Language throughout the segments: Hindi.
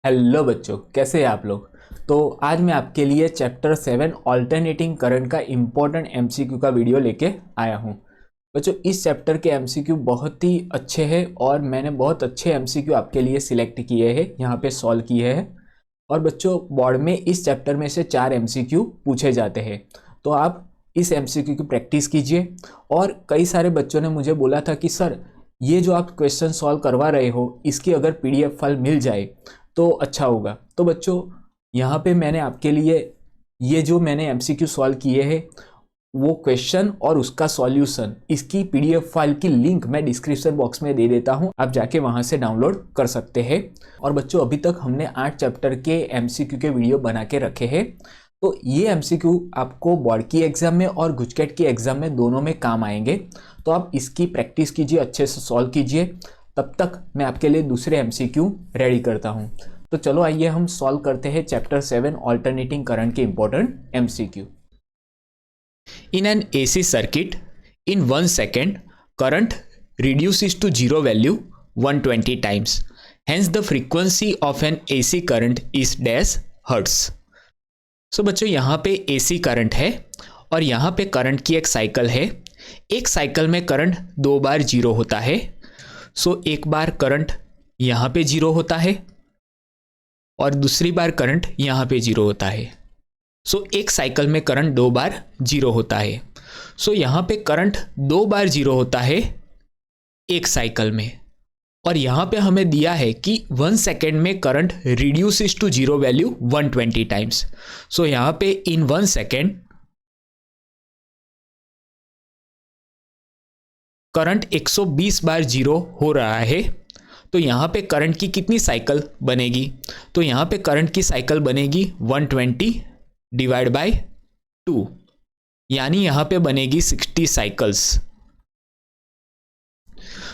हेलो बच्चों, कैसे हैं आप लोग। तो आज मैं आपके लिए चैप्टर 7 ऑल्टरनेटिंग करंट का इम्पोर्टेंट एमसीक्यू का वीडियो लेके आया हूं। बच्चों, इस चैप्टर के एमसीक्यू बहुत ही अच्छे हैं और मैंने बहुत अच्छे एमसीक्यू आपके लिए सिलेक्ट किए हैं, यहाँ पे सॉल्व किए हैं। और बच्चों, बोर्ड में इस चैप्टर में से 4 एमसीक्यू पूछे जाते हैं, तो आप इस एमसीक्यू की प्रैक्टिस कीजिए। और कई सारे बच्चों ने मुझे बोला था कि सर, ये जो आप क्वेश्चन सॉल्व करवा रहे हो इसकी अगर पीडीएफ फाइल मिल जाए तो अच्छा होगा। तो बच्चों, यहाँ पे मैंने आपके लिए ये जो मैंने एमसीक्यू सॉल्व किए हैं वो क्वेश्चन और उसका सॉल्यूशन, इसकी पीडीएफ फाइल की लिंक मैं डिस्क्रिप्शन बॉक्स में दे देता हूँ, आप जाके वहाँ से डाउनलोड कर सकते हैं। और बच्चों, अभी तक हमने 8 चैप्टर के एमसीक्यू के वीडियो बना के रखे हैं, तो ये एमसीक्यू आपको बोर्ड की एग्जाम में और गुजकेट की एग्जाम में दोनों में काम आएंगे। तो आप इसकी प्रैक्टिस कीजिए, अच्छे से सॉल्व कीजिए। तब तक मैं आपके लिए दूसरे एमसीक्यू रेडी करता हूं। तो चलो आइए हम सॉल्व करते हैं चैप्टर 7 ऑल्टरनेटिंग करंट के important MCQ. In an AC circuit, in 1 second current reduces to zero value 120 times. Hence the frequency of an AC current is dash hertz. सो बच्चों, यहाँ पे AC करंट है और यहाँ पे करंट की एक साइकिल है। एक साइकिल में करंट 2 बार जीरो होता है। सो एक बार करंट यहाँ पे जीरो होता है और दूसरी बार करंट यहाँ पे जीरो होता है। सो एक साइकिल में करंट 2 बार जीरो होता है। सो यहाँ पे करंट 2 बार जीरो होता है एक साइकिल में, और यहाँ पे हमें दिया है कि 1 second में current reduces to zero value 120 times. So यहाँ पे इन 1 second करंट 120 बार जीरो हो रहा है। तो यहाँ पे करंट की कितनी साइकिल बनेगी? तो यहाँ पे करंट की साइकिल बनेगी 120 डिवाइड बाय 2, यानी यहाँ पे बनेगी 60 साइकिल्स।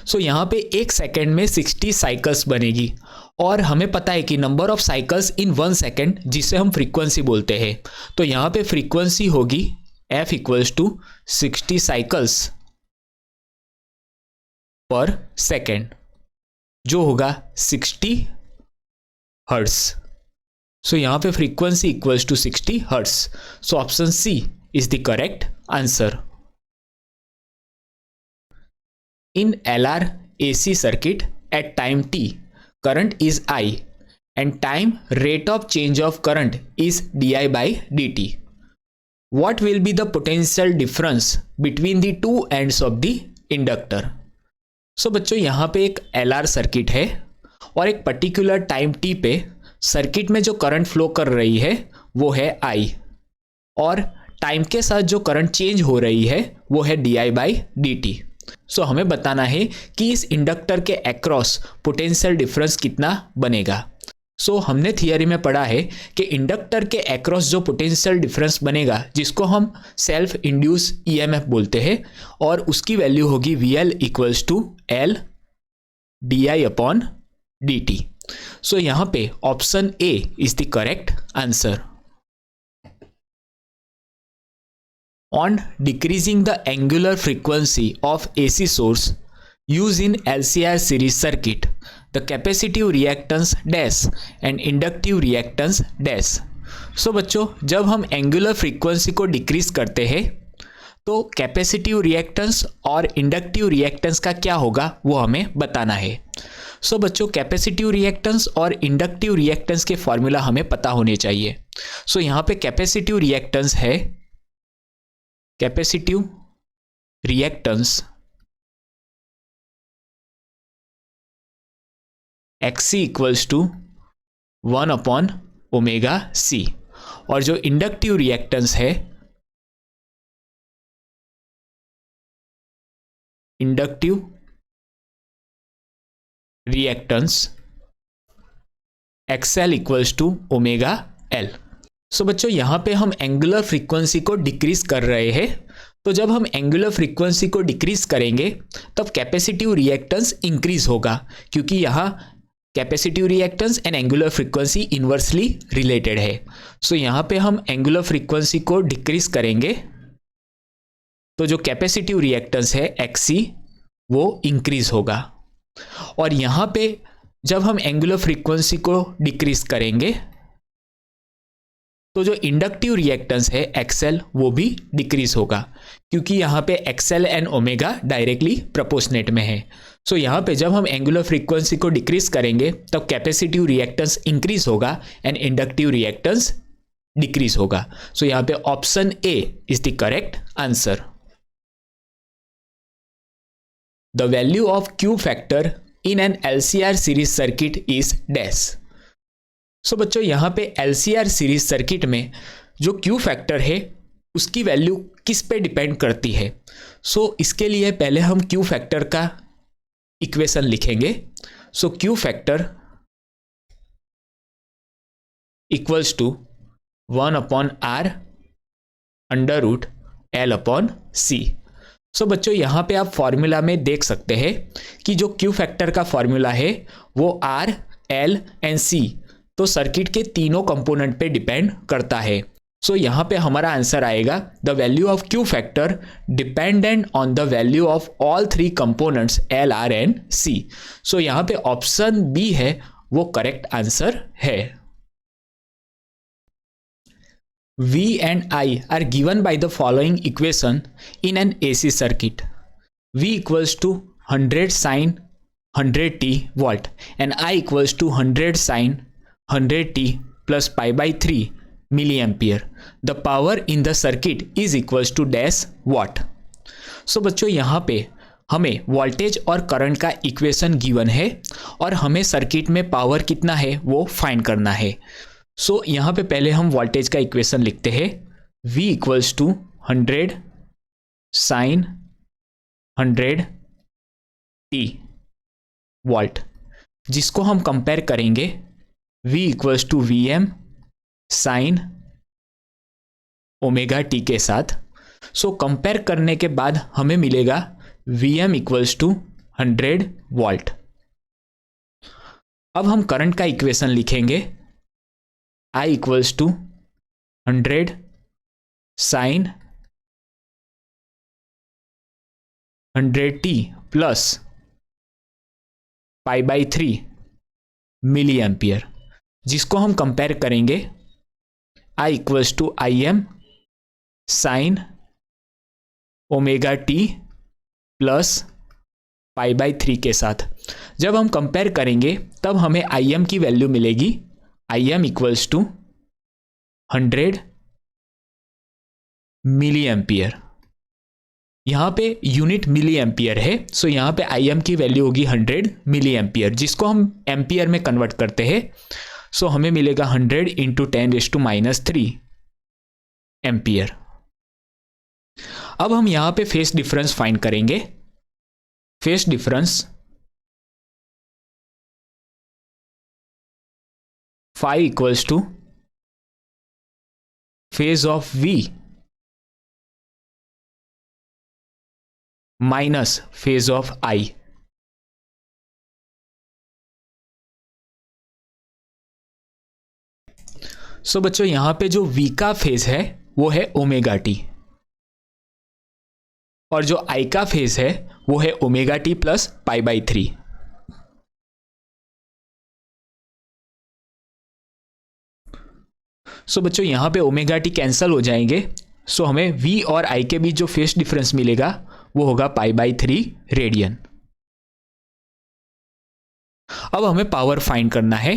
सो यहाँ पे 1 second में 60 साइकिल्स बनेगी, और हमें पता है कि number of cycles in 1 second, जिसे हम फ्रीक्वेंसी बोलते हैं, तो यहाँ पे फ्रीक्वेंसी होगी F equals to 60 cycles per second, जो होगा 60 हर्ट्स। सो यहाँ पे frequency equals to 60 hertz. So option C is the correct answer. In LR AC circuit at time t, current is I and time rate of change of current is di by dt. What will be the potential difference between the two ends of the inductor? So बच्चों, यहाँ पे एक LR सर्किट है और एक पर्टिकुलर टाइम t पे सर्किट में जो करंट फ्लो कर रही है वो है I, और टाइम के साथ जो करंट चेंज हो रही है वो है di by dt. सो हमें बताना है कि इस इंडक्टर के अक्रॉस पोटेंशियल डिफरेंस कितना बनेगा। सो हमने थियरी में पढ़ा है कि इंडक्टर के अक्रॉस जो पोटेंशियल डिफरेंस बनेगा, जिसको हम सेल्फ इंड्यूस ईएमएफ बोलते हैं, और उसकी वैल्यू होगी VL equals to L DI upon DT। So यहाँ पे option A is the correct answer. On decreasing the angular frequency of AC source used in LCR series circuit, the capacitive reactance dash and inductive reactance dash. So बच्चों, जब हम एंगुलर फ्रीक्वेंसी को डिक्रीज करते हैं तो कैपेसिटिव रिएक्टेंस और इंडक्टिव रिएक्टेंस का क्या होगा वो हमें बताना है। सो बच्चों, कैपेसिटिव रिएक्टेंस और इंडक्टिव रिएक्टेंस के फॉर्मूला हमें पता होने चाहिए। सो यहाँ पे कैपेसिटिव रिएक्टेंस है, capacitive reactance XC equals to 1 upon omega C, और जो इंडक्टिव रिएक्टेंस है, inductive reactance XL equals to omega L। So बच्चों, यहाँ पे हम एंगुलर फ्रीक्वेंसी को डिक्रीज कर रहे हैं, तो जब हम एंगुलर फ्रीक्वेंसी को डिक्रीज करेंगे तब कैपेसिटिव रिएक्टेंस इंक्रीज होगा, क्योंकि यहाँ capacitive reactance and angular frequency inversely related है। सो यहाँ पे हम एंगुलर फ्रीक्वेंसी को डिक्रीज करेंगे तो जो कैपेसिटिव रिएक्टेंस है XC वो इंक्रीज होगा, और यहाँ पे जब हम एंगुलर फ्रीक्वेंसी को डिक्रीज करेंगे तो जो इंडक्टिव रिएक्टेंस है एक्सएल वो भी डिक्रीज होगा, क्योंकि यहाँ पे XL and omega directly proportionate में है। सो यहाँ पे जब हम एंगुलर फ्रीक्वेंसी को डिक्रीज करेंगे तब कैपेसिटिव रिएक्टेंस इंक्रीज होगा एंड इंडक्टिव रिएक्टेंस डिक्रीज होगा। सो यहाँ पे option A is the correct answer. The value of Q factor in an LCR series circuit is dash. So बच्चों यहाँ पे एलसीआर सीरीज सर्किट में जो क्यू फैक्टर है उसकी वैल्यू किस पे डिपेंड करती है। सो इसके लिए पहले हम क्यू फैक्टर का इक्वेशन लिखेंगे। So Q factor equals to 1/r under root L upon C। So बच्चों यहाँ पे आप फॉर्मूला में देख सकते हैं कि जो क्यू फैक्टर का फॉर्मूला है वो R, L एंड C तो सर्किट के तीनों कंपोनेंट पे डिपेंड करता है। सो यहाँ पे हमारा आंसर आएगा the value of Q factor dependent on the value of all three components L, R and C। सो यहाँ पे ऑप्शन बी है वो करेक्ट आंसर है। V and I are given by the following equation in an AC circuit. V equals to 100 sin 100t volt and I equals to 100 sin 100t plus pi by 3 milliampere. The power in the circuit is equals to dash watt. So बच्चों यहाँ पे हमें वोल्टेज और करंट का इक्वेशन गिवन है और हमें सर्किट में पावर कितना है वो फाइंड करना है। सो यहाँ पे पहले हम वोल्टेज का इक्वेशन लिखते हैं। V equals to 100 sine 100t volt, जिसको हम कंपेयर करेंगे V equals to Vm sine omega t के साथ। सो कंपेयर करने के बाद हमें मिलेगा Vm इक्वल्स टू 100 वोल्ट। अब हम करंट का इक्वेशन लिखेंगे I equals to 100 sine 100t plus pi by 3 milli ampere, जिसको हम कंपेयर करेंगे I equals to Im sine omega t plus pi by 3 के साथ। जब हम कंपेयर करेंगे तब हमें Im की वैल्यू मिलेगी Im equals to 100 milli ampere. यहाँ पे यूनिट मिली एम्पियर है, सो यहाँ पे Im की वैल्यू होगी 100 मिली एम्पियर, जिसको हम एम्पियर में कन्वर्ट करते हैं। सो हमें मिलेगा 100 इंटू 10⁻³ एम्पियर। अब हम यहाँ पे फेज डिफरेंस फाइंड करेंगे। Phase difference phi equals two phase of V minus phase of I। सो बच्चों यहां पे जो V का फेज है वो है ओमेगा टी और जो I का फेज है वो है omega t plus pi by 3। सो बच्चों यहाँ पे ओमेगा टी कैंसल हो जाएंगे। सो हमें V और I के बीच जो फेज डिफरेंस मिलेगा वो होगा पाई बाई 3 रेडियन। अब हमें पावर फाइंड करना है।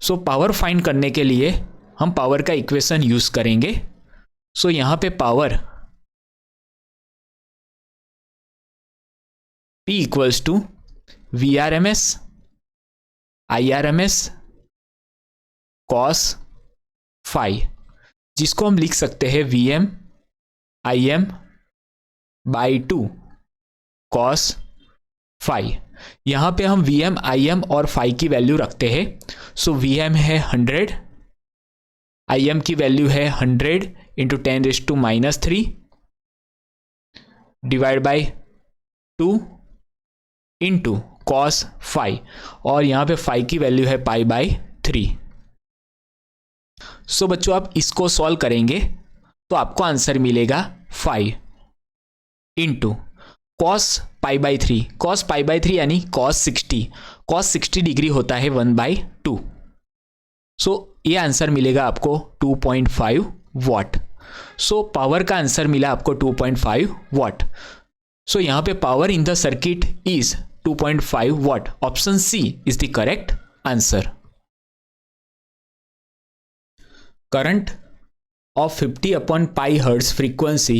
सो पावर फाइंड करने के लिए हम पावर का इक्वेशन यूज करेंगे। सो यहाँ पे power P equals to VRMS IRMS cos phi, जिसको हम लिख सकते हैं Vm Im by 2 cos phi। यहाँ पे हम Vm Im और phi की वैल्यू रखते हैं। सो Vm है 100, Im की वैल्यू है 100 into 10⁻³ divide by 2 into cos phi और यहाँ पे phi की वैल्यू है पाई बाई 3। सो बच्चों आप इसको सॉल्व करेंगे तो आपको आंसर मिलेगा 5 इंटू कॉस π/3, cos π/3 यानी cos 60 डिग्री होता है 1/2। सो ये आंसर मिलेगा आपको 2.5 वॉट। सो पावर का आंसर मिला आपको 2.5 वॉट। सो यहाँ पे power in the circuit is 2.5 watt. Option C is the correct answer. Current of 50 upon pi hertz frequency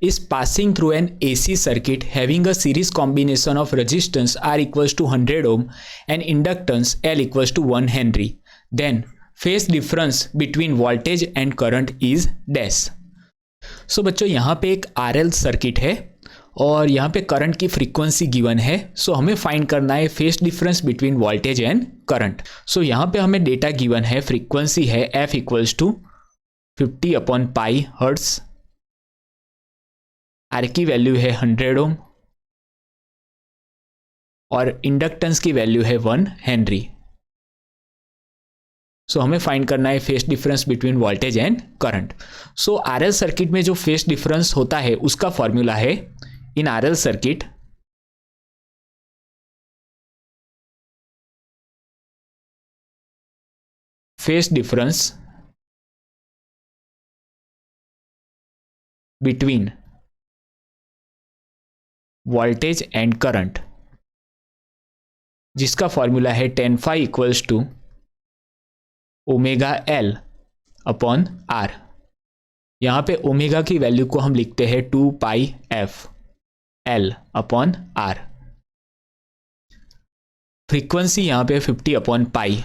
is passing through an AC circuit having a series combination of resistance R equals to 100 ohm and inductance L equals to 1 Henry. Then phase difference between voltage and current is dash. So बच्चों यहाँ पे एक RL सर्किट है और यहाँ पे करंट की फ्रीक्वेंसी गिवन है। सो हमें फाइंड करना है phase difference between voltage and current. So यहाँ पे हमें डेटा गिवन है, फ्रीक्वेंसी है F equals to 50 upon pi hertz, R की वैल्यू है 100 ओम और इंडक्टेंस की वैल्यू है 1 हेनरी। सो हमें फाइंड करना है phase difference between voltage and current. So RL circuit में जो फेस डिफरेंस होता है उसका फॉर्मूला है, in RL circuit phase difference between voltage and current, जिसका फॉर्मूला है tan phi equals to omega L upon R. यहाँ पे ओमेगा की वैल्यू को हम लिखते हैं 2 pi F L upon R. Frequency यहाँ पे 50 अपॉन पाई,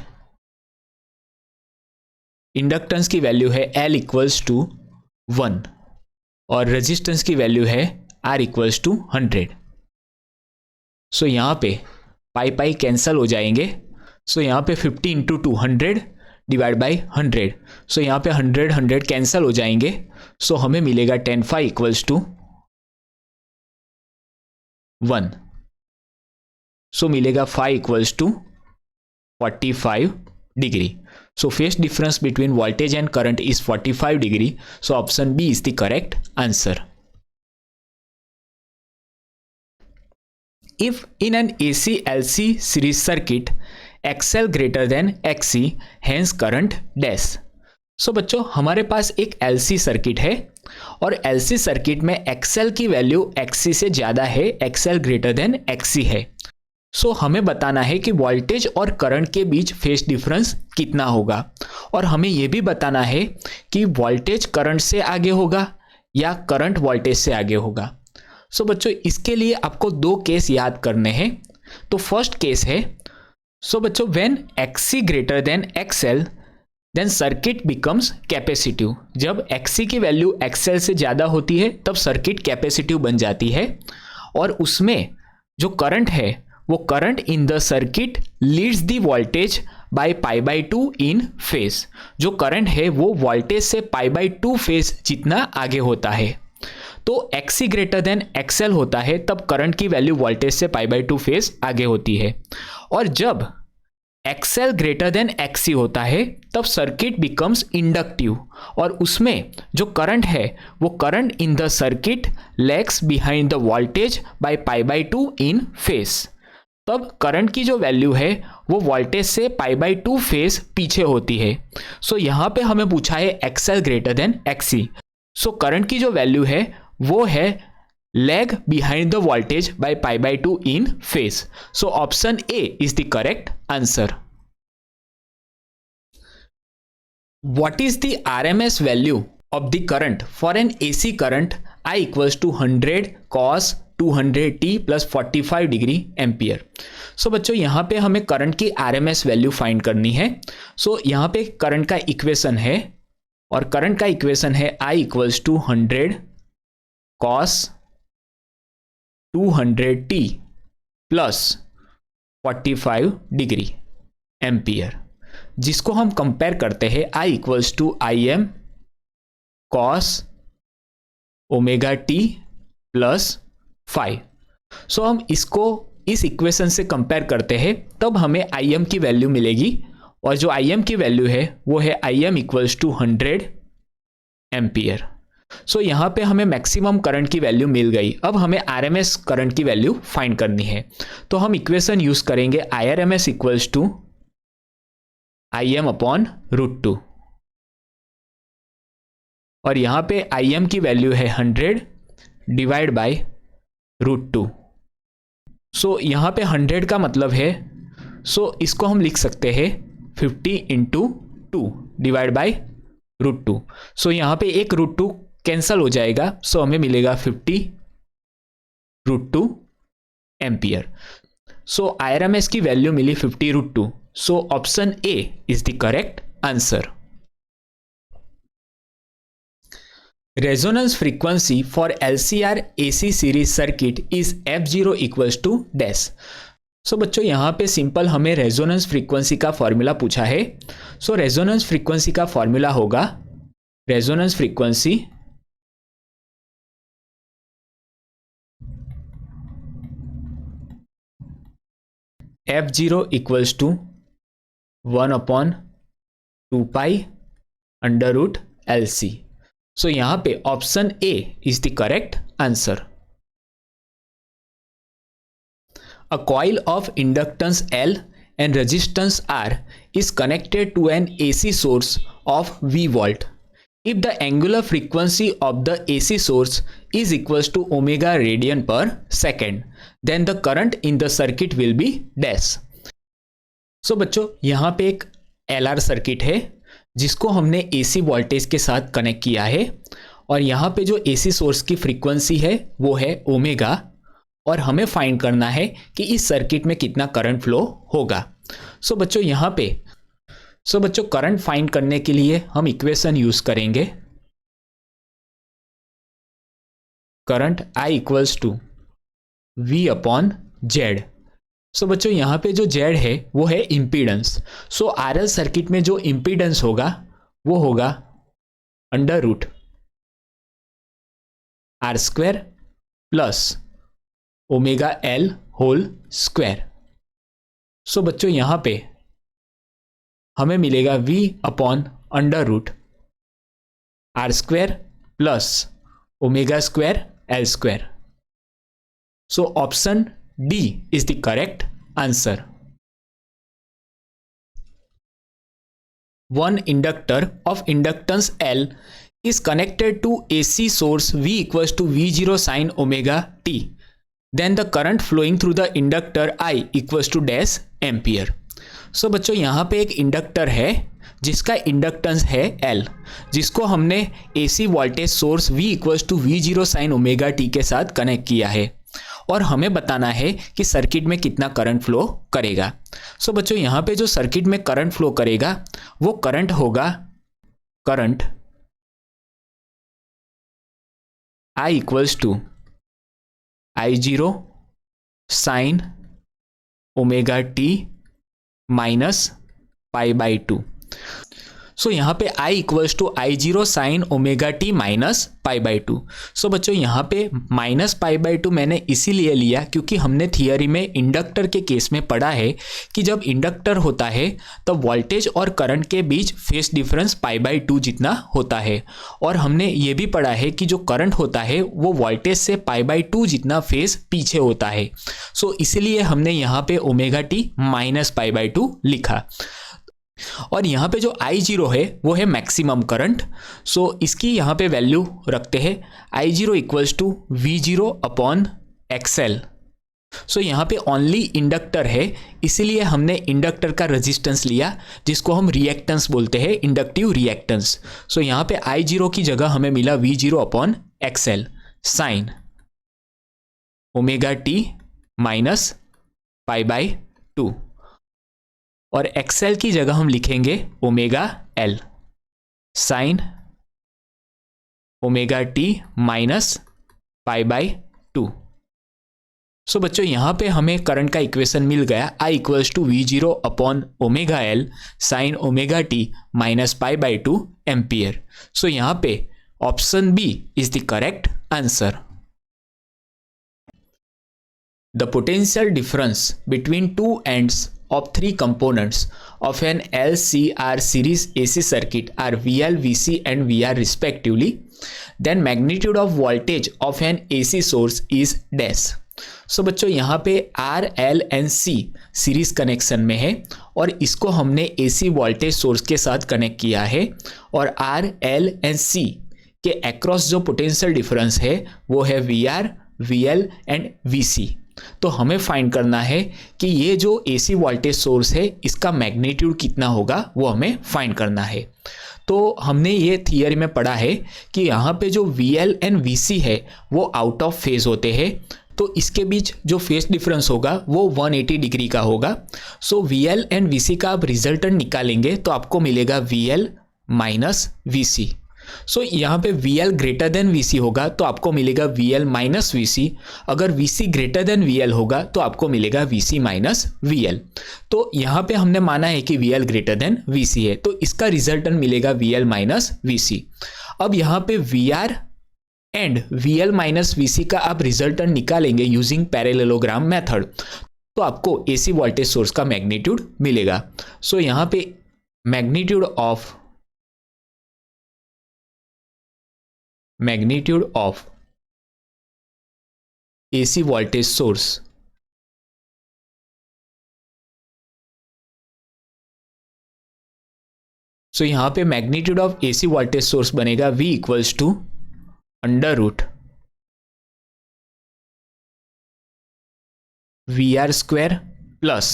इंडक्टेंस की वैल्यू है एल इक्वल्स टू 1 और रेजिस्टेंस की वैल्यू है R इक्वल्स टू 100। सो यहाँ पे पाई पाई कैंसल हो जाएंगे। सो यहाँ पे 50 इंटू 200 डिवाइड बाई 100। सो यहाँ पे 100 कैंसल हो जाएंगे। सो हमें मिलेगा tan phi equals to 1। So मिलेगा phi equals to 45 degree. So phase difference between voltage and current is 45 degree. So option B is the correct answer. If in an AC LC series circuit XL greater than XC, hence current dash. So बच्चों हमारे पास एक LC सर्किट है और LC सर्किट में XL की वैल्यू XC से ज़्यादा है, XL ग्रेटर देन XC है। सो हमें बताना है कि वोल्टेज और करंट के बीच फेस डिफरेंस कितना होगा और हमें यह भी बताना है कि वोल्टेज करंट से आगे होगा या करंट वोल्टेज से आगे होगा। सो बच्चों इसके लिए आपको दो केस याद करने हैं। तो फर्स्ट केस है, सो बच्चों when XC greater than XL then circuit becomes capacitive. जब XC की वैल्यू XL से ज़्यादा होती है तब सर्किट कैपेसिटिव बन जाती है और उसमें जो करंट है वो current in the circuit leads the voltage by π/2 in phase. जो करंट है वो वोल्टेज से π/2 फेज जितना आगे होता है। तो XC ग्रेटर देन XL होता है तब करंट की वैल्यू वोल्टेज से π/2 फेज आगे होती है और जब XL ग्रेटर देन XC होता है तब सर्किट बिकम्स इंडक्टिव और उसमें जो करंट है वो current in the circuit lags behind the voltage by π/2 in phase. तब करंट की जो वैल्यू है वो वोल्टेज से π/2 फेज पीछे होती है। सो यहाँ पे हमें पूछा है XL greater than XC। So current की जो वैल्यू है वो है lag behind the voltage by π/2 in phase. So option A is the correct answer. What is the RMS value of the current for an AC current I equals to 100 cos 200t plus 45 degree ampere. So बच्चों यहाँ पे हमें करंट की RMS वैल्यू फाइंड करनी है। सो यहाँ पे करंट का इक्वेशन है और करंट का इक्वेशन है I equals to 100 cos 200t plus 45 degree ampere, जिसको हम कंपेयर करते हैं I equals to Im cos omega t plus 5। So हम इसको इस इक्वेशन से कंपेयर करते हैं तब हमें Im की वैल्यू मिलेगी और जो Im की वैल्यू है वो है Im equals to 100 ampere. So यहाँ पे हमें मैक्सिमम करंट की वैल्यू मिल गई। अब हमें आरएमएस करंट की वैल्यू फाइंड करनी है। तो हम इक्वेशन यूज करेंगे IRMS equals to IM upon √2, और यहाँ पे IM की वैल्यू है 100 डिवाइड बाय √2। सो यहाँ पे 100 का मतलब है, सो इसको हम लिख सकते हैं 50 इंटू 2 डिवाइड बाय √2। सो यहाँ पे एक √2 कैंसल हो जाएगा, सो हमें मिलेगा 50 √2 एम्पियर। सो IRMS की वैल्यू मिली 50 √2। So option A is the correct answer. Resonance frequency for LCR AC series circuit is F0 equals to dash। सो बच्चों यहाँ पे सिंपल हमें रेजोनेंस फ्रीक्वेंसी का फॉर्मूला पूछा है। सो रेजोनेंस फ्रीक्वेंसी का फॉर्मूला होगा resonance frequency F0 equals to 1/2π √LC। So यहाँ पे option A is the correct answer. A coil of inductance L and resistance R is connected to an AC source of V volt. If the angular frequency of the AC source is equals to omega radian per second, then the current in the circuit will be dash। सो बच्चों यहाँ पे एक LR सर्किट है जिसको हमने AC वोल्टेज के साथ कनेक्ट किया है, और यहाँ पे जो AC सोर्स की फ्रीक्वेंसी है वो है ओमेगा, और हमें फाइंड करना है कि इस सर्किट में कितना करंट फ्लो होगा। सो बच्चों यहाँ पे करंट फाइंड करने के लिए हम इक्वेशन यूज करेंगे current I equals to V upon Z। So बच्चों यहाँ पे जो Z है वो है इम्पीडेंस। सो RL सर्किट में जो इम्पीडेंस होगा वो होगा √R² plus omega L whole square. So बच्चों यहाँ पे हमें मिलेगा V upon √R² plus omega square L²। So option D is the correct answer। One inductor of inductance L is connected to AC source V equals to V0 sin omega t. Then the current flowing through the inductor I equals to dash ampere। सो बच्चों यहाँ पे एक इंडक्टर है जिसका इंडक्टेंस है L, जिसको हमने AC voltage source V equals to V0 sin omega t के साथ कनेक्ट किया है, और हमें बताना है कि सर्किट में कितना करंट फ्लो करेगा। सो बच्चों यहाँ पे जो सर्किट में करंट फ्लो करेगा वो करंट होगा current I equals to I0 sine omega t minus π/2। So यहाँ पे I equals to I0 sine omega t minus π/2। So बच्चों यहाँ पे माइनस π/2 मैंने इसीलिए लिया क्योंकि हमने थियरी में इंडक्टर के केस में पढ़ा है कि जब इंडक्टर होता है तो वोल्टेज और करंट के बीच फेस डिफरेंस π/2 जितना होता है, और हमने ये भी पढ़ा है कि जो करंट होता है वो वोल्टेज से π/2 जितना फेस पीछे होता है। सो इसीलिए हमने यहाँ पे ओमेगा t माइनस π/2 लिखा, और यहाँ पे जो I0 है वो है मैक्सिमम करंट। सो इसकी यहाँ पे वैल्यू रखते हैं I0 equals to V0 upon XL। So यहाँ पे ओनली इंडक्टर है इसीलिए हमने इंडक्टर का रेजिस्टेंस लिया जिसको हम रिएक्टेंस बोलते हैं, इंडक्टिव रिएक्टेंस। सो यहाँ पे I0 की जगह हमें मिला V0 upon XL sine omega t minus π/2, और XL की जगह हम लिखेंगे omega L sine omega t minus π/2। So बच्चों यहाँ पे हमें करंट का इक्वेशन मिल गया I equals to V0 upon omega L sine omega t minus π/2 ampere. So यहाँ पे option B is the correct answer. The potential difference between two ends of three components of an LCR series AC circuit are VL, VC and VR respectively, then magnitude of voltage of an AC source is dash. सो बच्चों यहाँ पे R, L and C series connection में है और इसको हमने AC वोल्टेज सोर्स के साथ कनेक्ट किया है और R, L एंड C के अक्रॉस जो पोटेंशियल डिफरेंस है वो है VR, VL एंड VC। तो हमें फाइंड करना है कि ये जो AC वोल्टेज सोर्स है इसका मैग्नीट्यूड कितना होगा वो हमें फाइंड करना है। तो हमने ये थियरी में पढ़ा है कि यहाँ पे जो VL एंड VC है वो आउट ऑफ फेज होते हैं, तो इसके बीच जो फेज डिफरेंस होगा वो 180 डिग्री का होगा। सो VL एंड VC का आप रिजल्टेंट निकालेंगे तो आपको मिलेगा VL माइनस VC। सो यहाँ पे VL ग्रेटर देन VC होगा तो आपको मिलेगा VL माइनस VC, अगर VC ग्रेटर देन VL होगा तो आपको मिलेगा VC माइनस VL। तो यहाँ पे हमने माना है कि VL ग्रेटर देन VC है तो इसका रिजल्टेंट मिलेगा VL माइनस VC। अब यहाँ पे VR and VL minus VC का आप रिजल्टेंट निकालेंगे यूजिंग पैरेललोग्राम मेथड तो आपको AC वोल्टेज सोर्स का मैग्नीट्यूड मिलेगा। सो यहाँ पे magnitude of AC voltage source so यहाँ पे magnitude of AC voltage source बनेगा V equals to under root VR square plus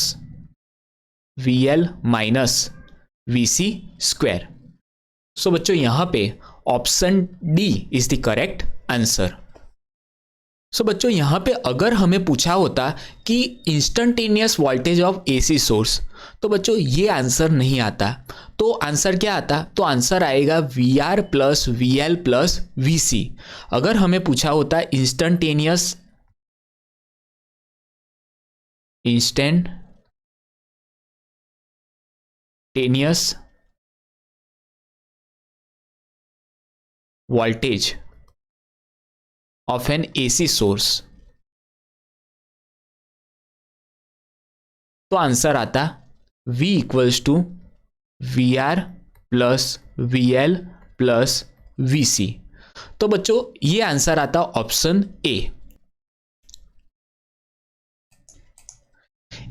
VL minus VC square. So बच्चों यहाँ पे option D is the correct answer. So बच्चों यहाँ पे अगर हमें पूछा होता कि instantaneous voltage of AC source तो बच्चों ये आंसर नहीं आता, तो आंसर क्या आता? तो आंसर आएगा VR plus VL plus VC। अगर हमें पूछा होता instantaneous voltage of an AC source तो आंसर आता V equals to VR plus VL plus VC। तो बच्चों ये आंसर आता option A.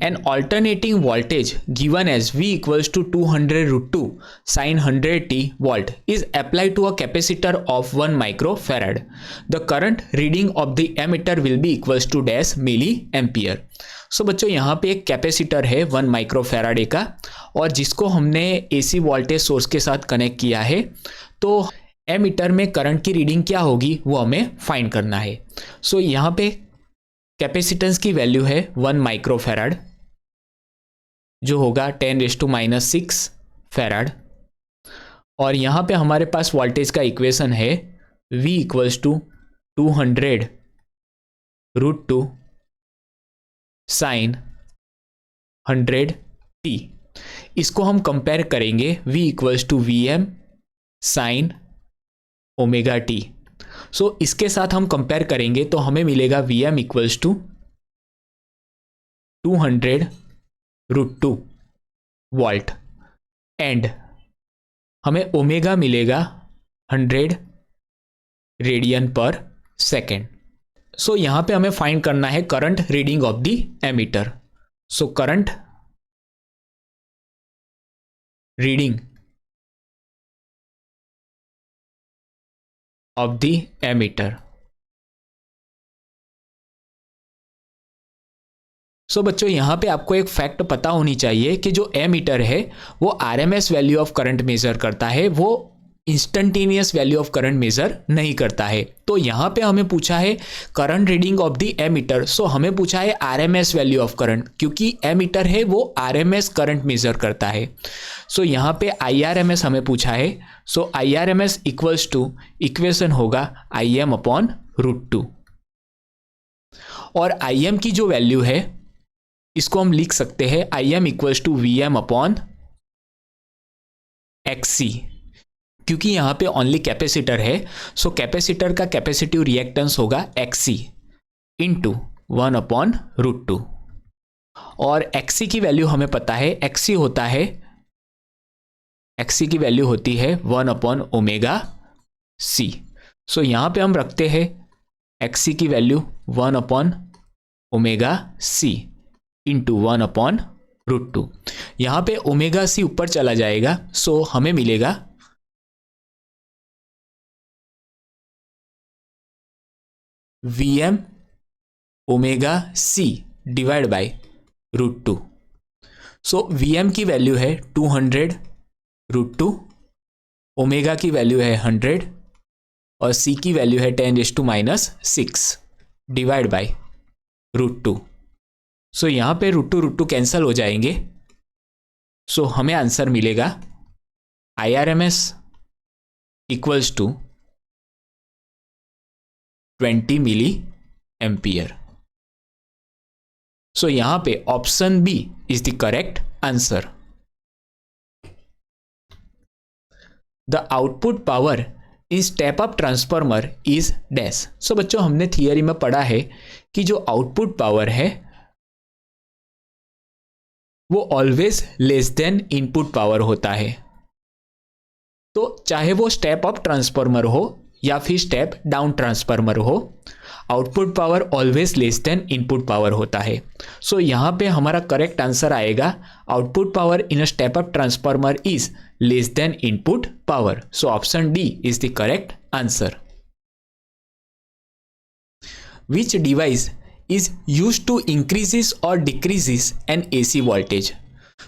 An alternating voltage given as V equals to 200 root 2 sin 100t volt is applied to a capacitor of 1 microfarad. The current reading of the ammeter will be equals to dash milliampere. सो बच्चों यहाँ पे एक कैपेसिटर है 1 माइक्रोफैराडे का और जिसको हमने AC वोल्टेज सोर्स के साथ कनेक्ट किया है, तो एमीटर में करंट की रीडिंग क्या होगी वो हमें फाइंड करना है। सो यहाँ पे कैपेसिटेंस की वैल्यू है 1 माइक्रोफैराड जो होगा 10⁻⁻⁶ फैराड और यहाँ पे हमारे पास वोल्टेज का इक्वेशन है V equals to 200 root 2 sine 100t। इसको हम कंपेयर करेंगे V equals to VM sine omega t. So इसके साथ हम कंपेयर करेंगे तो हमें मिलेगा VM equals to 200 root 2 volt and हमें ओमेगा मिलेगा 100 रेडियन पर सेकेंड। सो यहाँ पे हमें फाइंड करना है current reading of the ammeter. So current reading of the ammeter. So बच्चों यहाँ पे आपको एक फैक्ट पता होनी चाहिए कि जो एमीटर है वो RMS value of current measure करता है, वो instantaneous value of current measure नहीं करता है। तो यहाँ पे हमें पूछा है current reading of the ammeter, so हमें पूछा है RMS वैल्यू ऑफ करंट क्योंकि एमीटर है वो RMS करंट मेजर करता है। सो यहाँ पे IRMS हमें पूछा है। सो IRMS इक्वल्स टू इक्वेशन होगा IM अपॉन रूट 2 और IM की जो वैल्यू है इसको हम लिख सकते हैं IM equals to VM upon XC क्योंकि यहाँ पे ओनली कैपेसिटर है। सो कैपेसिटर का कैपेसिटिव रिएक्टेंस होगा XC इंटू 1 अपॉन रूट 2। और XC की वैल्यू हमें पता है, XC होता है, XC की वैल्यू होती है 1/ω/c। सो यहां पे हम रखते हैं XC की वैल्यू 1/ω/c इंटू 1/√2। यहां पे ω/c ऊपर चला जाएगा, सो हमें मिलेगा Vm/ω/c divide by √2। So Vm की वैल्यू है 200√2, ओमेगा की वैल्यू है 100 और C की वैल्यू है 10⁻⁻6 डिवाइड बाय √2। सो यहां पे √2 कैंसल हो जाएंगे। सो हमें आंसर मिलेगा IRMS equals to 20 milli ampere. So यहां पे option B is the correct answer. The output power in step up transformer is dash. So बच्चों, हमने थियरी में पढ़ा है कि जो आउटपुट पावर है वो always less than input power होता है। तो चाहे वो स्टेप अप ट्रांसफार्मर हो या फिर स्टेप डाउन ट्रांसफार्मर हो, output power always less than input power होता है। सो यहां पे हमारा करेक्ट आंसर आएगा output power in a step up transformer is less than input power. So option D is the correct answer. Which device is used to increases or decreases an AC voltage?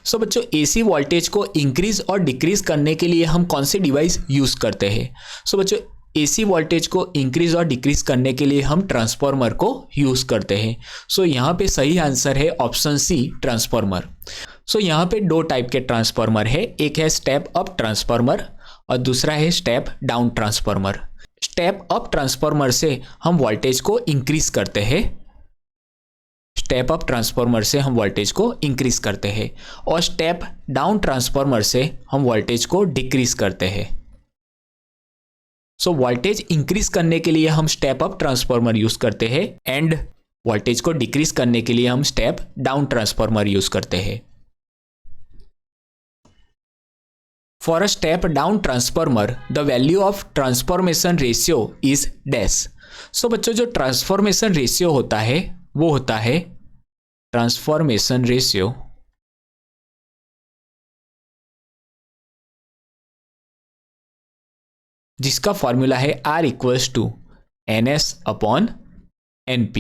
सो बच्चों, AC वोल्टेज को इंक्रीज और डिक्रीज करने के लिए हम कौन से डिवाइस यूज करते हैं? सो बच्चों, AC वोल्टेज को इंक्रीज और डिक्रीज करने के लिए हम ट्रांसफार्मर को यूज करते हैं। सो यहाँ पे सही आंसर है ऑप्शन सी, ट्रांसफार्मर। सो यहाँ पे दो टाइप के ट्रांसफार्मर है, एक है स्टेप अप ट्रांसफार्मर और दूसरा है step down transformer. Step up transformer से हम वोल्टेज को इंक्रीज करते हैं, स्टेप अप ट्रांसफार्मर से हम वोल्टेज को इंक्रीज करते हैं और स्टेप डाउन ट्रांसफार्मर से हम वोल्टेज को डिक्रीज करते हैं। सो वोल्टेज इंक्रीज करने के लिए हम स्टेप अप ट्रांसफार्मर यूज करते हैं एंड वोल्टेज को डिक्रीज करने के लिए हम स्टेप डाउन ट्रांसफार्मर यूज करते हैं। For a step down transformer, the value of transformation ratio is dash. So बच्चों, जो ट्रांसफॉर्मेशन रेशियो होता है वो होता है ट्रांसफॉर्मेशन रेशियो जिसका फॉर्मूला है R इक्वल्स टू NS/NP।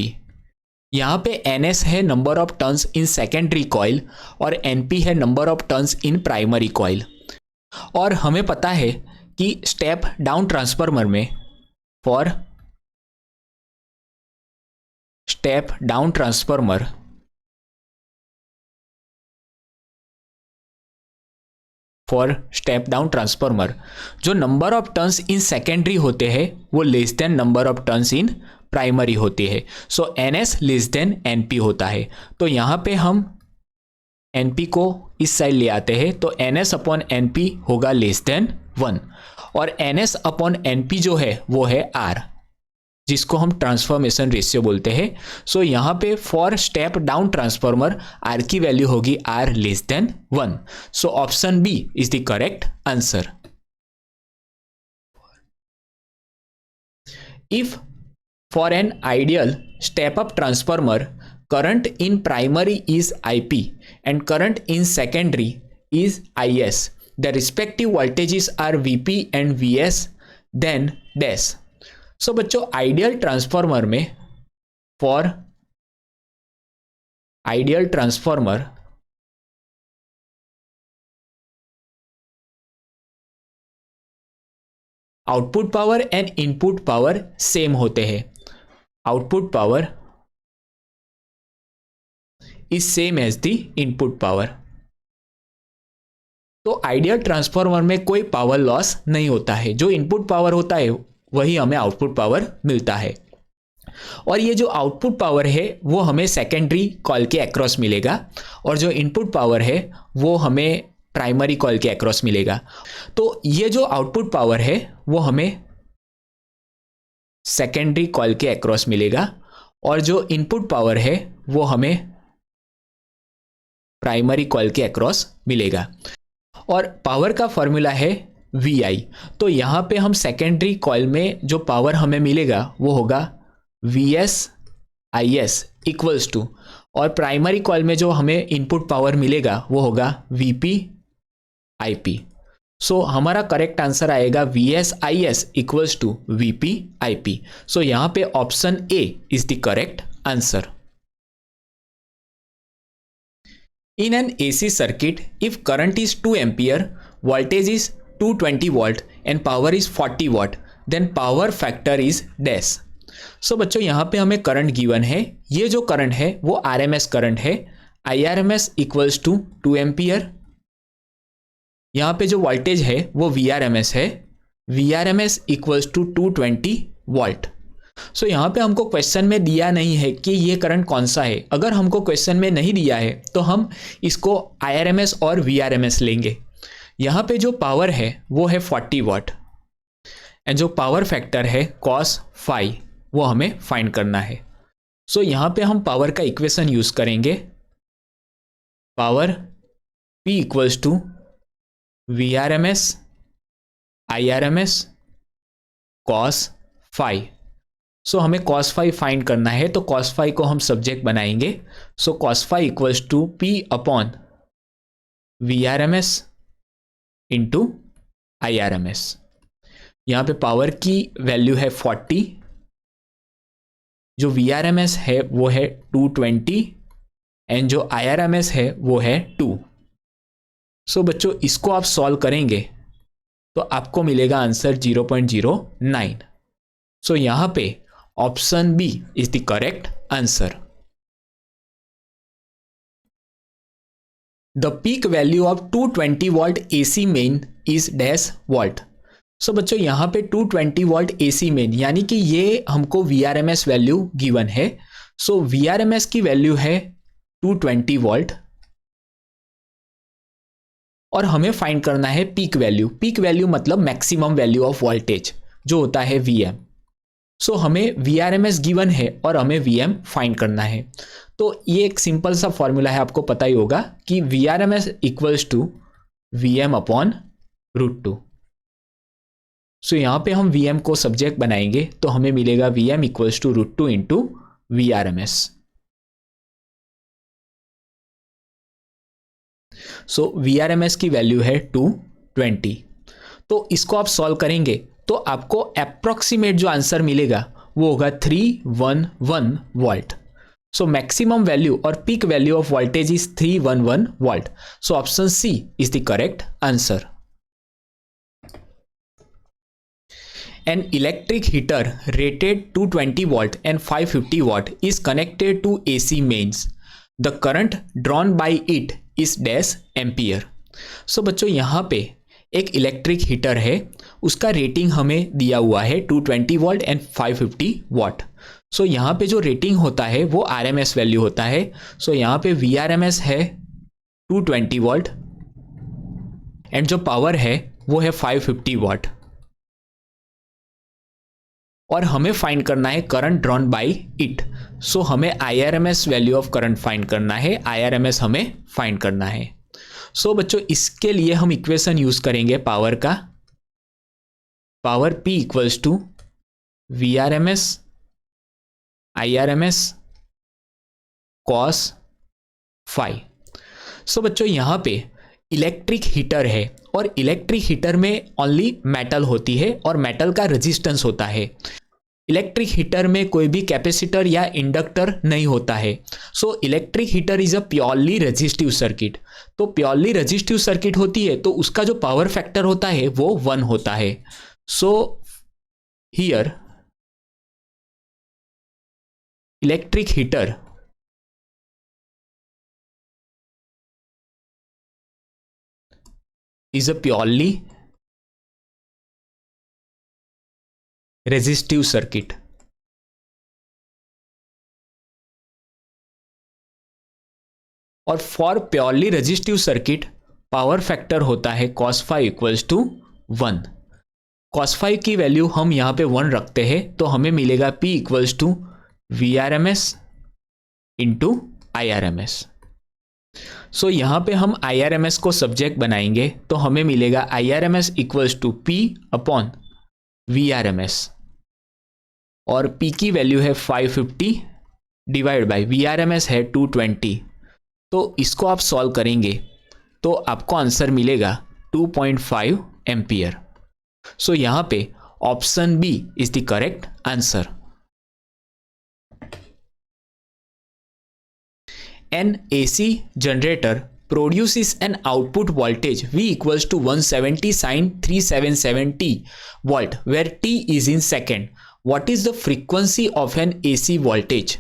यहां पे NS है number of turns in secondary coil और NP है number of turns in primary coil. और हमें पता है कि स्टेप डाउन ट्रांसफार्मर में फॉर स्टेप डाउन ट्रांसफार्मर जो number of turns in secondary होते हैं वो less than number of turns in primary होती है। सो NS लेस देन NP होता है। तो यहां पे हम NP को इस साइड ले आते हैं, तो NS/NP होगा लेस देन 1 और NS/NP जो है वो है R, जिसको हम ट्रांसफॉर्मेशन रेशियो बोलते हैं। सो यहां पे for step down transformer R की वैल्यू होगी R less than 1। So option B is the correct answer. If for an ideal step up transformer current in primary is IP and current in secondary is IS, the respective voltages are VP and VS, then dash. So बच्चों, आइडियल ट्रांसफार्मर में for ideal transformer output power and input power same होते हैं। Output power is same as the input power. तो आइडियल ट्रांसफार्मर में कोई पावर लॉस नहीं होता है, जो इनपुट पावर होता है वही हमें आउटपुट पावर मिलता है। और ये जो आउटपुट पावर है वो हमें सेकेंडरी कॉइल के अक्रॉस मिलेगा और जो इनपुट पावर है वो हमें प्राइमरी कॉइल के अक्रॉस मिलेगा। तो ये जो आउटपुट पावर है वो हमें सेकेंडरी कॉइल के अक्रॉस मिलेगा और जो इनपुट पावर है वो हमें प्राइमरी कॉइल के अक्रॉस मिलेगा। और पावर का फॉर्मूला है VI। तो यहाँ पे हम सेकेंडरी कॉइल में जो पावर हमें मिलेगा वो होगा VS IS इक्वल्स टू, और प्राइमरी कॉइल में जो हमें इनपुट पावर मिलेगा वो होगा VP IP। सो हमारा करेक्ट आंसर आएगा VS IS equals to VP IP। So यहाँ पे option A is the correct answer. In an AC circuit, if current is 2 ampere, voltage is 220 volt and power is 40 watt, then power factor is dash। सो बच्चों यहाँ पे हमें करंट गिवन है, ये जो करंट है वो RMS करंट है, IRMS इक्वल्स टू 2 एम्पियर। यहाँ पे जो वोल्टेज है वो VRMS है, VRMS equals to 220 volt. So यहाँ पे हमको क्वेश्चन में दिया नहीं है कि ये करंट कौन सा है। अगर हमको क्वेश्चन में नहीं दिया है तो हम इसको IRMS और VRMS लेंगे। यहाँ पे जो पावर है वो है 40 वाट एंड जो पावर फैक्टर है cos phi वो हमें फाइंड करना है। सो यहाँ पे हम पावर का इक्वेशन यूज करेंगे, power P equals to VRMS IRMS cos phi। So हमें cos phi फाइंड करना है, तो cos phi को हम सब्जेक्ट बनाएंगे। So cos phi equals to P upon VRMS into IRMS। यहाँ पे पावर की वैल्यू है 40, जो VRMS है वो है 220 एंड जो IRMS है वो है 2। सो बच्चों इसको आप सॉल्व करेंगे तो आपको मिलेगा आंसर 0.09। सो यहाँ पे option B is the correct answer. The peak value of 220 volt AC main is dash volt. So बच्चों यहाँ पे 220 वोल्ट AC मेन यानी कि ये हमको VRMS वैल्यू गिवन है। सो VRMS की वैल्यू है 220 वोल्ट और हमें फाइंड करना है पीक वैल्यू। पीक वैल्यू मतलब मैक्सिमम वैल्यू ऑफ वोल्टेज जो होता है VM। सो हमें VRMS गिवन है और हमें VM फाइंड करना है। तो ये एक सिंपल सा फॉर्मूला है, आपको पता ही होगा कि VRMS equals to VM upon √2। So यहाँ पे हम VM को सब्जेक्ट बनाएंगे तो हमें मिलेगा VM equals to √2 into VRMS। So VRMS की वैल्यू है 220। तो इसको आप सॉल्व करेंगे तो आपको अप्रोक्सीमेट जो आंसर मिलेगा वो होगा 311 वोल्ट। सो मैक्सिमम वैल्यू और peak value of voltage is 311 volt. So option C is the correct answer. An electric heater rated 220 volt and 550 watt is connected to AC mains. The current drawn by it is dash ampere। सो बच्चों यहाँ पे एक इलेक्ट्रिक हीटर है, उसका रेटिंग हमें दिया हुआ है 220 वोल्ट एंड 550 वाट। सो यहाँ पे जो रेटिंग होता है वो RMS वैल्यू होता है। सो यहाँ पे VRMS है 220 वोल्ट एंड जो पावर है वो है 550 वाट और हमें फाइंड करना है करंट ड्रॉन बाय इट। सो हमें IRMS value of current find करना है, IRMS हमें फाइंड करना है। सो बच्चों इसके लिए हम इक्वेशन यूज करेंगे पावर का, power P equals to VRMS IRMS cos phi। So बच्चों यहाँ पे इलेक्ट्रिक हीटर है और इलेक्ट्रिक हीटर में ओनली मेटल होती है और मेटल का रेजिस्टेंस होता है। इलेक्ट्रिक हीटर में कोई भी कैपेसिटर या इंडक्टर नहीं होता है। So electric heater is a purely resistive circuit. तो प्योरली रेजिस्टिव सर्किट होती है तो उसका जो पावर फैक्टर होता है वो 1 होता है। So here electric heater is a purely resistive circuit। और for purely resistive circuit power factor होता है cos phi equals to 1। cos phi की वैल्यू हम यहाँ पे 1 रखते हैं तो हमें मिलेगा P equals to VRMS into IRMS। So यहाँ पे हम IRMS को सब्जेक्ट बनाएंगे तो हमें मिलेगा IRMS equals to P upon VRMS, और P की वैल्यू है 550 डिवाइड बाय VRMS है 220। तो इसको आप सॉल्व करेंगे तो आपको आंसर मिलेगा 2.5 एम्पियर। सो यहाँ पे option B is the correct answer. An AC generator produces an output voltage V equals to 170 sin 377t volt where t is in second. What is the frequency of an AC voltage?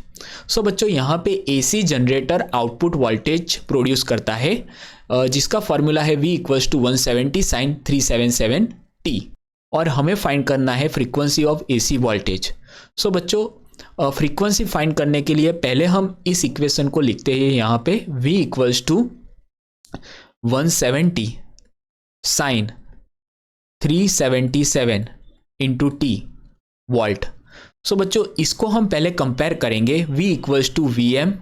So बच्चों यहाँ पे AC generator output voltage produce करता है जिसका फॉर्मूला है V equals to 170 sin 377t, और हमें फाइंड करना है फ्रीक्वेंसी ऑफ AC वोल्टेज। सो बच्चों फ्रीक्वेंसी फाइंड करने के लिए पहले हम इस इक्वेशन को लिखते हैं यहाँ पे V equals to 170 sine 377 into t volt. So बच्चों इसको हम पहले कंपेयर करेंगे V equals to VM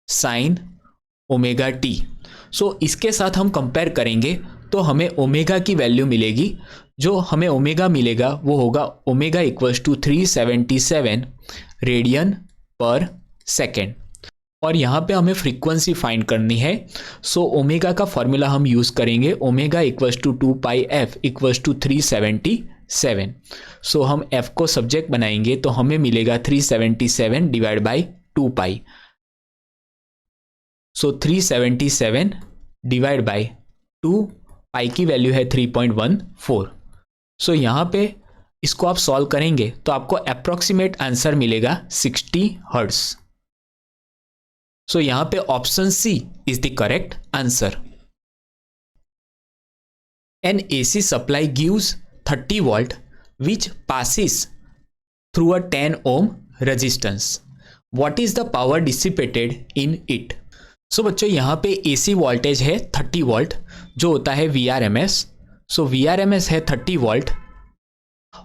sine omega t. So इसके साथ हम कंपेयर करेंगे तो हमें ओमेगा की वैल्यू मिलेगी। जो हमें ओमेगा मिलेगा वो होगा omega equals to 377 radian per second, और यहाँ पे हमें फ्रीक्वेंसी फाइंड करनी है। सो ओमेगा का फॉर्मूला हम यूज़ करेंगे, omega equals to 2πf equals to 377। So हम f को सब्जेक्ट बनाएंगे तो हमें मिलेगा 377 divide by 2π। So 377 divide by 2π की वैल्यू है 3.14। सो यहाँ पे इसको आप सॉल्व करेंगे तो आपको अप्रोक्सीमेट आंसर मिलेगा 60 हर्ट्ज। सो यहाँ पे option C is the correct answer. An AC supply gives 30 volt which passes through a 10 ohm resistance. What is the power dissipated in it? So बच्चों यहाँ पे AC वोल्टेज है 30 वोल्ट जो होता है VRMS। सो VRMS है 30 वोल्ट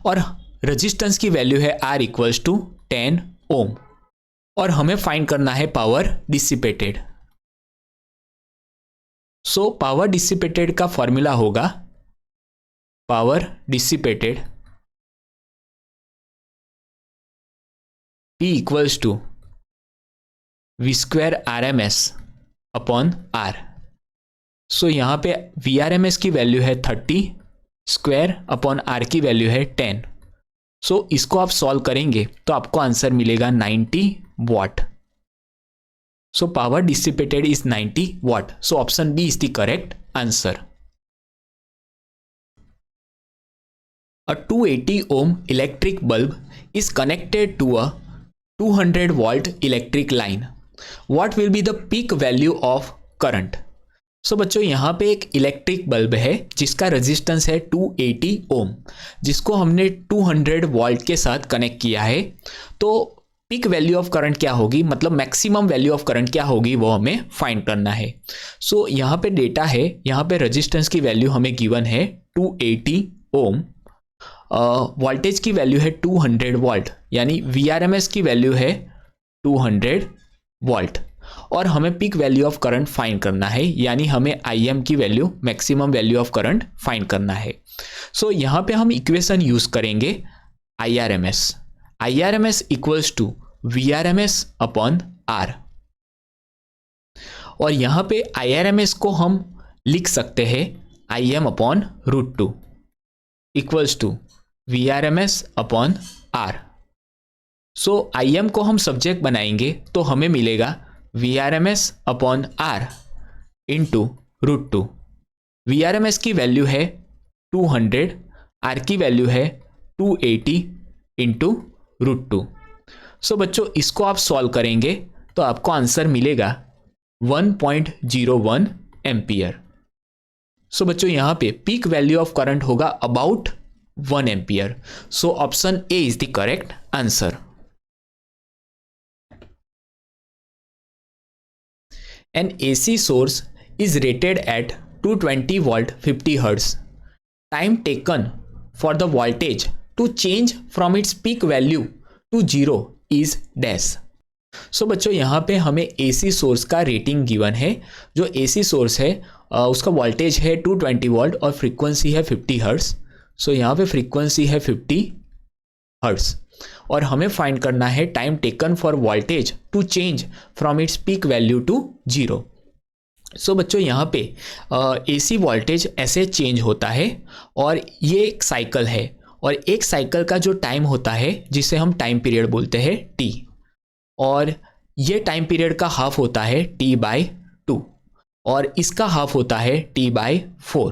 और रेजिस्टेंस की वैल्यू है R इक्वल्स टू 10 ओम, और हमें फाइंड करना है power dissipated. So power dissipated का फॉर्मूला होगा power dissipated P equals to V square RMS upon R। So यहाँ पे VRMS की वैल्यू है 30 स्क्वायर अपॉन R की वैल्यू है 10। सो इसको आप सॉल्व करेंगे तो आपको आंसर मिलेगा 90 watt. So power dissipated is 90 watt. So option B is the correct answer. A 280 ohm electric bulb is connected to a 200 volt electric line. What will be the peak value of current? सो बच्चों यहाँ पे एक इलेक्ट्रिक बल्ब है जिसका रेजिस्टेंस है 280 ओम, जिसको हमने 200 वोल्ट के साथ कनेक्ट किया है। तो पीक वैल्यू ऑफ करंट क्या होगी, मतलब मैक्सिमम वैल्यू ऑफ करंट क्या होगी, वो हमें फाइंड करना है। सो यहाँ पे डेटा है, यहाँ पे रेजिस्टेंस की वैल्यू हमें गिवन है 280 ओम, वोल्टेज की वैल्यू है 200 वोल्ट, यानी VRMS की वैल्यू है 200 वोल्ट, और हमें peak value of current find करना है, यानी हमें IM की value maximum value of current find करना है। सो यहाँ पे हम इक्वेशन यूज करेंगे IRMS equals to VRMS upon R, और यहाँ पे IRMS को हम लिख सकते हैं IM upon √2 equals to VRMS upon R। So IM को हम सब्जेक्ट बनाएंगे तो हमें मिलेगा VRMS upon R into √2। VRMS की वैल्यू है 200, R की वैल्यू है 280 इंटू √2। सो बच्चों इसको आप सॉल्व करेंगे तो आपको आंसर मिलेगा 1.01 एम्पियर। सो बच्चों यहाँ पे पीक वैल्यू ऑफ करंट होगा about 1 ampere. So option A is the correct answer. An AC source is rated at 220 volt 50 Hz. Time taken for the voltage to change from its peak value to 0 is dash. सो बच्चों यहाँ पे हमें एसी सोर्स का रेटिंग गिवन है। जो एसी सोर्स है उसका वोल्टेज है 220 वोल्ट और फ्रीक्वेंसी है 50 हर्ट्स। सो यहाँ पे फ्रीक्वेंसी है 50 हर्ट्स और हमें फाइंड करना है time taken for voltage to change from its peak value to 0। So बच्चों यहाँ पे एसी वोल्टेज ऐसे चेंज होता है और ये एक साइकिल है और एक साइकिल का जो टाइम होता है जिसे हम टाइम पीरियड बोलते हैं टी, और ये टाइम पीरियड का हाफ होता है T/2 और इसका हाफ होता है T/4।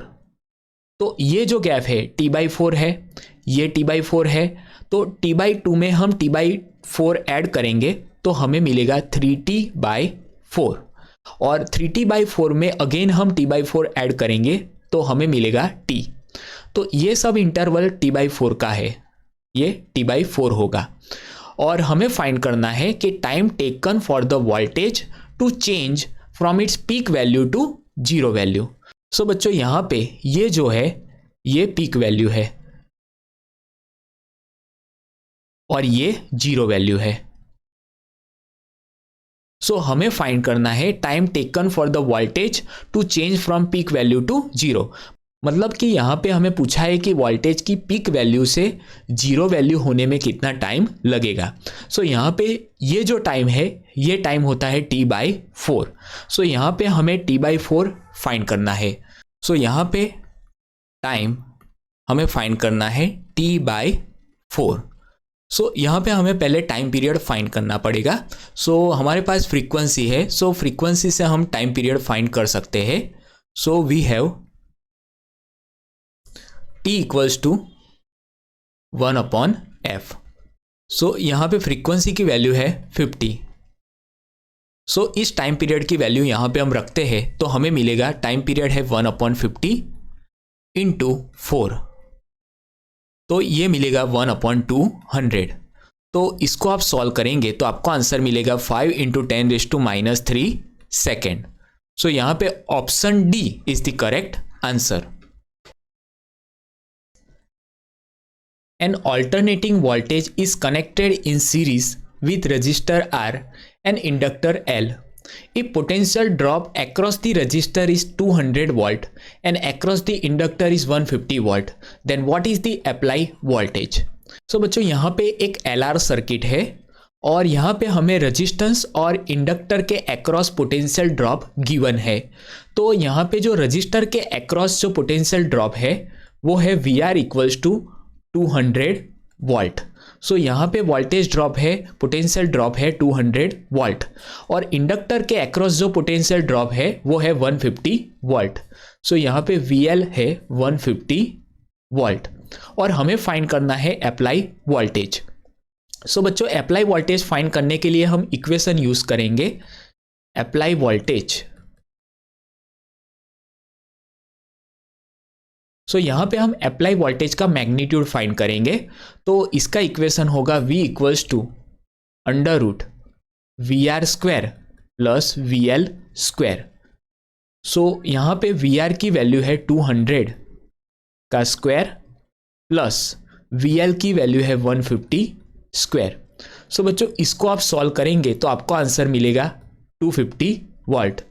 तो ये जो गैप है T/4 है, ये T/4 है, तो T/2 में हम T/4 ऐड करेंगे तो हमें मिलेगा 3T/4 और 3T/4 में अगेन हम T/4 ऐड करेंगे तो हमें मिलेगा T। तो ये सब इंटरवल T/4 का है, ये T/4 होगा और हमें फाइंड करना है कि time taken for the voltage to change from its peak value to 0 value. So बच्चों यहाँ पे ये जो है ये पीक वैल्यू है और ये 0 वैल्यू है। सो हमें फाइंड करना है time taken for the voltage to change from peak value to 0। मतलब कि यहाँ पे हमें पूछा है कि वोल्टेज की पीक वैल्यू से 0 वैल्यू होने में कितना टाइम लगेगा। सो यहाँ पे ये जो टाइम है ये टाइम होता है T/4। सो यहाँ पे हमें T/4 फाइंड करना है। सो यहाँ पे टाइम हमें फाइंड करना है T/4। सो यहाँ पे हमें पहले टाइम पीरियड फाइंड करना पड़ेगा। सो हमारे पास फ्रीक्वेंसी है, सो फ्रीक्वेंसी से हम टाइम पीरियड फाइंड कर सकते हैं। So we have T equals to 1/f। So यहाँ पे फ्रीक्वेंसी की वैल्यू है 50। सो इस टाइम पीरियड की वैल्यू यहाँ पे हम रखते हैं तो हमें मिलेगा टाइम पीरियड है 1/50 इंटू 4, तो ये मिलेगा 1/200। तो इसको आप सॉल्व करेंगे तो आपको आंसर मिलेगा 5 × 10⁻³ सेकेंड। सो यहाँ पे option D is the correct answer. An alternating voltage is connected in series with resistor R and inductor L. If potential drop across the resistor is 200 volt and across the inductor is 150 volt, then what is the apply voltage? So बच्चों यहाँ पे एक LR सर्किट है और यहाँ पे हमें रेजिस्टेंस और इंडक्टर के अक्रॉस पोटेंशियल ड्रॉप गिवन है। तो यहाँ पे जो रजिस्टर के अक्रॉस जो पोटेंशियल ड्रॉप है वो है VR equals to 200 volt. So यहाँ पे वोल्टेज ड्रॉप है, पोटेंशियल ड्रॉप है 200 वोल्ट और इंडक्टर के अक्रॉस जो पोटेंशियल ड्रॉप है वो है 150 वोल्ट। सो यहाँ पे VL है 150 वोल्ट और हमें फाइंड करना है अप्लाई वोल्टेज। सो बच्चों अप्लाई वोल्टेज फाइंड करने के लिए हम इक्वेशन यूज करेंगे अप्लाई वोल्टेज। सो यहाँ पे हम अप्लाई वोल्टेज का मैग्नीट्यूड फाइंड करेंगे तो इसका इक्वेशन होगा V equals to √VR² plus VL square. So यहाँ पे VR की वैल्यू है 200 का स्क्वायर प्लस VL की वैल्यू है 150 स्क्वायर। सो बच्चों इसको आप सॉल्व करेंगे तो आपको आंसर मिलेगा 250 वोल्ट।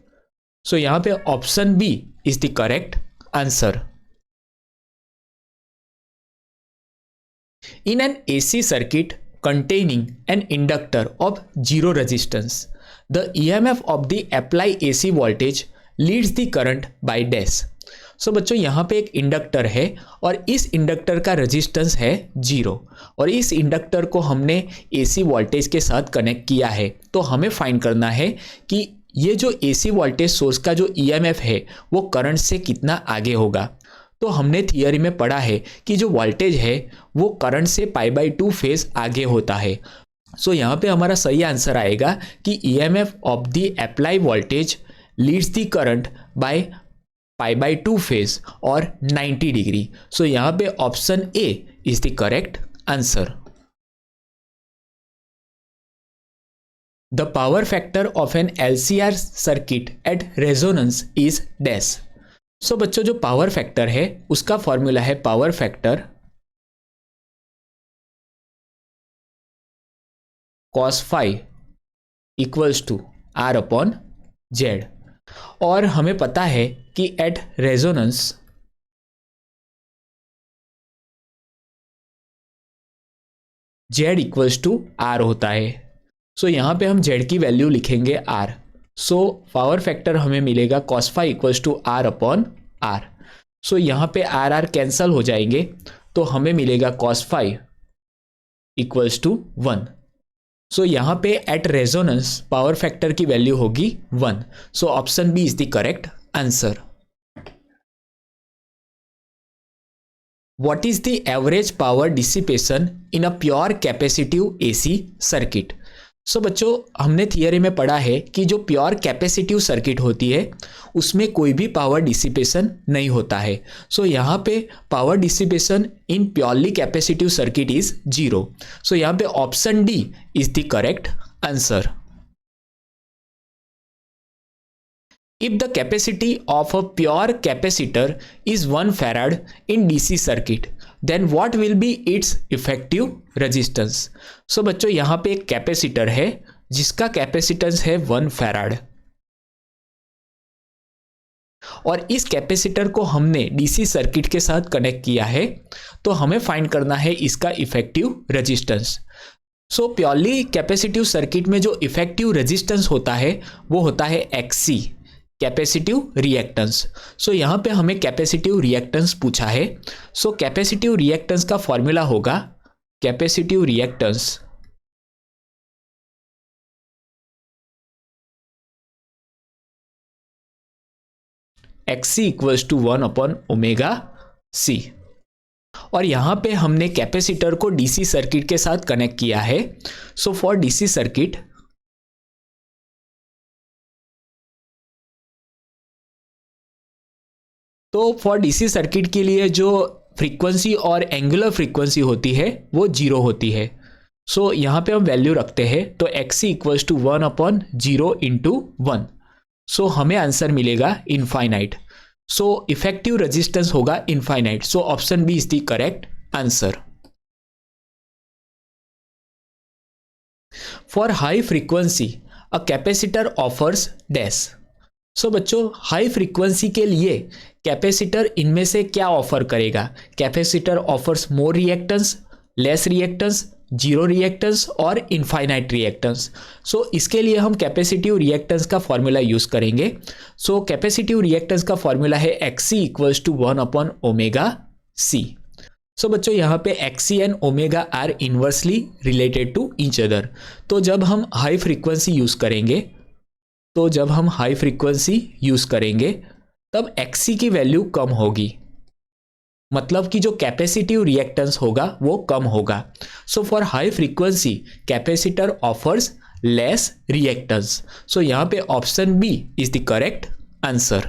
सो यहाँ पे option B is the correct answer. In an AC circuit containing an inductor of 0 resistance, the EMF of the apply AC voltage leads the current by dash. सो बच्चों यहाँ पे एक इंडक्टर है और इस इंडक्टर का रेजिस्टेंस है 0 और इस इंडक्टर को हमने AC वोल्टेज के साथ कनेक्ट किया है। तो हमें फाइंड करना है कि ये जो AC वोल्टेज सोर्स का जो EMF है वो करंट से कितना आगे होगा। तो हमने थियरी में पढ़ा है कि जो वोल्टेज है वो करंट से π/2 फेज आगे होता है। सो यहाँ पे हमारा सही आंसर आएगा कि EMF of the apply voltage leads the current by π/2 phase और 90 डिग्री। सो यहाँ पे option A is the correct answer. The power factor of an LCR circuit at resonance is dash. So बच्चों जो पावर फैक्टर है उसका फॉर्मूला है power factor cos phi equals to R upon Z. और हमें पता है कि at resonance Z equals to R होता है। सो यहां पे हम जेड की वैल्यू लिखेंगे आर। सो पावर फैक्टर हमें मिलेगा cos phi equals to R upon R. So यहां पे आर आर कैंसल हो जाएंगे, तो हमें मिलेगा cos phi equals to 1। So यहां पे एट रेजोनेंस पावर फैक्टर की वैल्यू होगी 1। So option B is the correct answer. What is the average power dissipation in a pure capacitive AC circuit? सो बच्चों, हमने थियरी में पढ़ा है कि जो प्योर कैपेसिटिव सर्किट होती है उसमें कोई भी पावर डिसिपेशन नहीं होता है। सो यहाँ पे power dissipation in purely capacitive circuit is 0। सो यहाँ पे option D is the correct answer. If the capacity of a pure capacitor is 1 farad in DC circuit, then what will be its effective resistance? So बच्चों, यहाँ पे एक कैपेसिटर है जिसका कैपेसिटेंस है 1 फैराड, और इस कैपेसिटर को हमने डीसी सर्किट के साथ कनेक्ट किया है, तो हमें फाइंड करना है इसका इफेक्टिव रेजिस्टेंस। सो प्योरली कैपेसिटिव सर्किट में जो इफेक्टिव रेजिस्टेंस होता है वो होता है एक्सी, कैपेसिटिव रिएक्टेंस। सो यहाँ पे हमें कैपेसिटिव रिएक्टेंस पूछा है। सो कैपेसिटिव रिएक्टेंस का फॉर्मूला होगा capacitive reactance XC equals to 1 upon omega C. और यहाँ पे हमने कैपेसिटर को डीसी सर्किट के साथ कनेक्ट किया है। सो फॉर डीसी सर्किट तो फॉर डीसी सर्किट के लिए जो फ्रीक्वेंसी और एंगुलर फ्रीक्वेंसी होती है वो 0 होती है। सो यहाँ पे हम वैल्यू रखते हैं, तो XC equals to 1 upon 0 into 1। So हमें आंसर मिलेगा इनफाइनाइट। सो इफेक्टिव रेजिस्टेंस होगा infinite. So option B is the correct answer. For high frequency a capacitor offers dash. So बच्चों, हाई फ्रीक्वेंसी के लिए कैपेसिटर इनमें से क्या ऑफर करेगा? Capacitor offers more reactance, less reactance, zero reactance और इनफाइनाइट रिएक्टेंस। सो इसके लिए हम कैपेसिटिव रिएक्टेंस का फॉर्मूला यूज करेंगे। सो कैपेसिटिव रिएक्टेंस का फॉर्मूला है XC equals to 1 upon omega C. So बच्चों, यहाँ पे XC and omega are inversely related to each other. तो जब हम हाई फ्रीक्वेंसी यूज करेंगे तब एक्सी की वैल्यू कम होगी, मतलब कि जो कैपेसिटिव रिएक्टेंस होगा वो कम होगा। So for high frequency capacitor offers less reactance. So यहाँ पे option B is the correct answer.